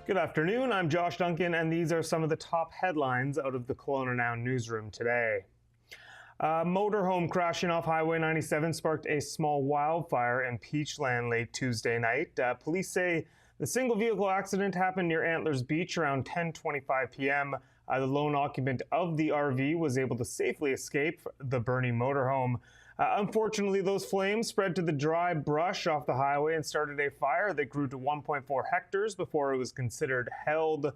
Good afternoon, I'm Josh Duncan, and these are some of the top headlines out of the KelownaNow newsroom today. A motorhome crashing off Highway 97 sparked a small wildfire in Peachland late Tuesday night. Police say the single vehicle accident happened near Antlers Beach around 10:25 p.m. The lone occupant of the RV was able to safely escape the burning motorhome. Unfortunately, those flames spread to the dry brush off the highway and started a fire that grew to 1.4 hectares before it was considered held.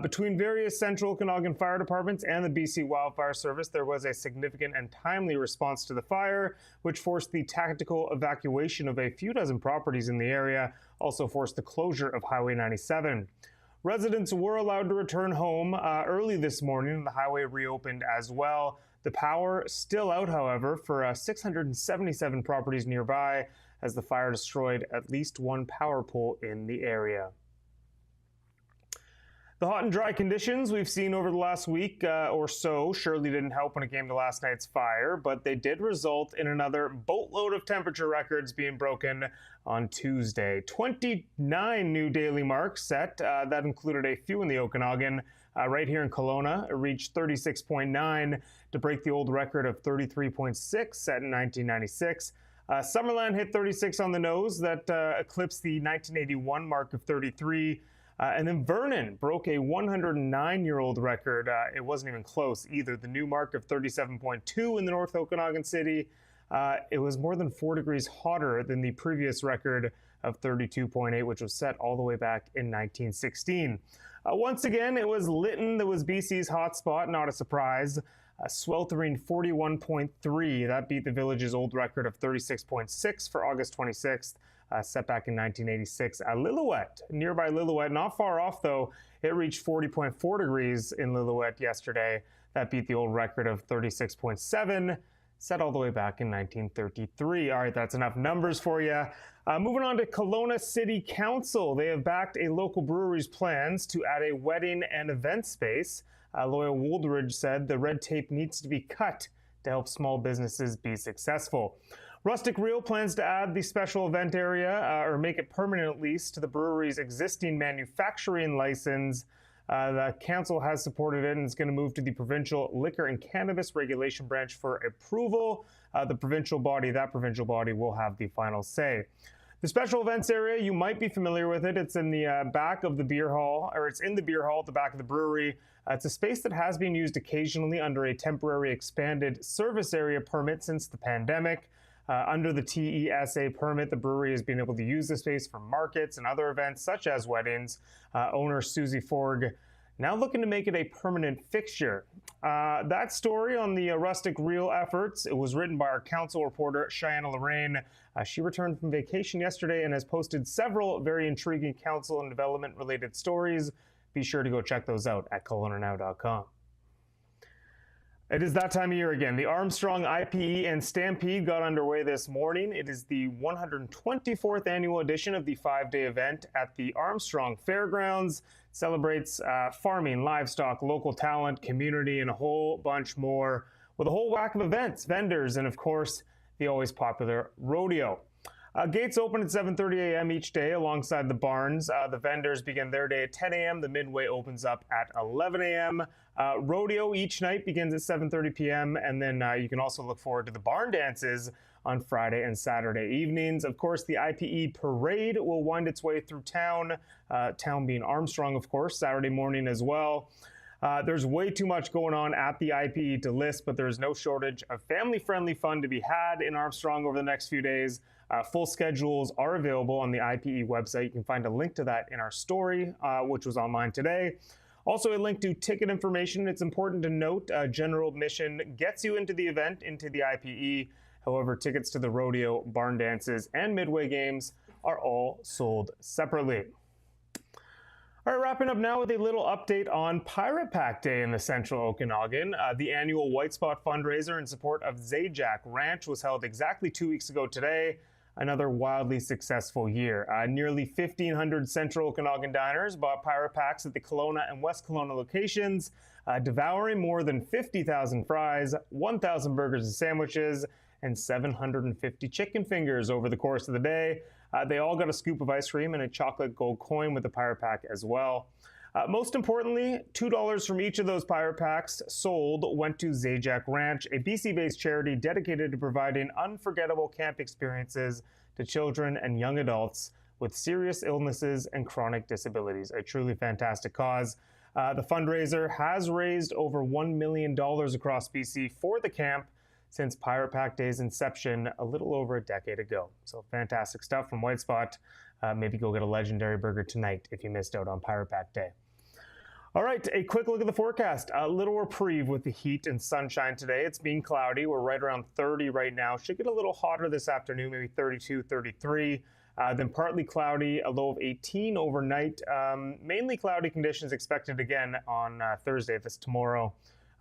Between various central Okanagan fire departments and the BC Wildfire Service, there was a significant and timely response to the fire, which forced the tactical evacuation of a few dozen properties in the area, also forced the closure of Highway 97. Residents were allowed to return home early this morning, and the highway reopened as well. The power still out, however, for 677 properties nearby, as the fire destroyed at least one power pole in the area. The hot and dry conditions we've seen over the last week or so surely didn't help when it came to last night's fire, but they did result in another boatload of temperature records being broken on Tuesday. 29 new daily marks set. That included a few in the Okanagan. Right here in Kelowna, it reached 36.9 to break the old record of 33.6 set in 1996. Summerland hit 36 on the nose. That eclipsed the 1981 mark of 33. And then Vernon broke a 109-year-old record. It wasn't even close either. The new mark of 37.2 in the North Okanagan City. It was more than 4 degrees hotter than the previous record of 32.8, which was set all the way back in 1916. Once again, it was Lytton that was BC's hotspot, not a surprise. A sweltering 41.3. That beat the village's old record of 36.6 for August 26th. Set back in 1986 at Lillooet. Nearby Lillooet, not far off though, it reached 40.4 degrees in Lillooet yesterday. That beat the old record of 36.7, set all the way back in 1933. All right, that's enough numbers for you. Moving on to Kelowna City Council. They have backed a local brewery's plans to add a wedding and event space. Loyal Wooldridge said the red tape needs to be cut to help small businesses be successful. Rustic Reel plans to add the special event area, or make it permanent at least, to the brewery's existing manufacturing license. The council has supported it and is going to move to the Provincial Liquor and Cannabis Regulation Branch for approval. That provincial body will have the final say. The special events area, you might be familiar with it. It's in the back of the beer hall, or it's in the beer hall at the back of the brewery. It's a space that has been used occasionally under a temporary expanded service area permit since the pandemic. Under the TESA permit, the brewery has been able to use the space for markets and other events such as weddings. Owner Susie Forg now looking to make it a permanent fixture. That story on the Rustic Reel efforts, it was written by our council reporter, Cheyenne Lorraine. She returned from vacation yesterday and has posted several very intriguing council and development related stories. Be sure to go check those out at KelownaNow.com. It is that time of year again. The Armstrong IPE and Stampede got underway this morning. It is the 124th annual edition of the 5-day event at the Armstrong Fairgrounds. It celebrates farming, livestock, local talent, community, and a whole bunch more, with a whole whack of events, vendors, and of course, the always popular rodeo. Gates open at 7:30 a.m. each day alongside the barns. The vendors begin their day at 10 a.m. The midway opens up at 11 a.m. Rodeo each night begins at 7:30 p.m. And then you can also look forward to the barn dances on Friday and Saturday evenings. Of course, the IPE parade will wind its way through town, town being Armstrong, of course, Saturday morning as well. There's way too much going on at the IPE to list, but there's no shortage of family-friendly fun to be had in Armstrong over the next few days. Full schedules are available on the IPE website. You can find a link to that in our story, which was online today. Also, a link to ticket information. It's important to note general admission gets you into the event, into the IPE. However, tickets to the rodeo, barn dances, and midway games are all sold separately. All right, wrapping up now with a little update on Pirate Pack Day in the Central Okanagan. The annual White Spot fundraiser in support of Zajac Ranch was held exactly 2 weeks ago today. Another wildly successful year. Nearly 1,500 Central Okanagan diners bought Pirate Packs at the Kelowna and West Kelowna locations, devouring more than 50,000 fries, 1,000 burgers and sandwiches, and 750 chicken fingers over the course of the day. They all got a scoop of ice cream and a chocolate gold coin with the Pirate Pack as well. Most importantly, $2 from each of those Pirate Packs sold went to Zajac Ranch, a BC-based charity dedicated to providing unforgettable camp experiences to children and young adults with serious illnesses and chronic disabilities. A truly fantastic cause. The fundraiser has raised over $1 million across BC for the camp since Pirate Pack Day's inception a little over a decade ago. So fantastic stuff from White Spot. Maybe go get a legendary burger tonight if you missed out on Pirate Pack Day. All right, a quick look at the forecast. A little reprieve with the heat and sunshine today. It's been cloudy. We're right around 30 right now. Should get a little hotter this afternoon, maybe 32, 33. Then partly cloudy, a low of 18 overnight. Mainly cloudy conditions expected again on Thursday, this tomorrow,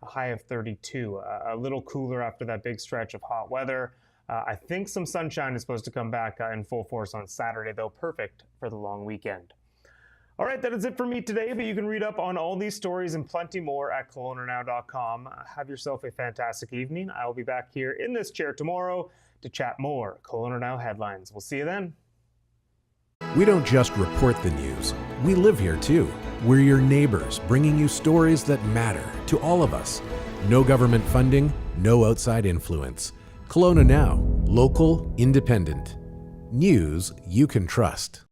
a high of 32. A little cooler after that big stretch of hot weather. I think some sunshine is supposed to come back in full force on Saturday, though, perfect for the long weekend. All right, that is it for me today, but you can read up on all these stories and plenty more at KelownaNow.com. Have yourself a fantastic evening. I will be back here in this chair tomorrow to chat more Kelowna Now headlines. We'll see you then. We don't just report the news. We live here too. We're your neighbors, bringing you stories that matter to all of us. No government funding, no outside influence. Kelowna Now, local, independent. News you can trust.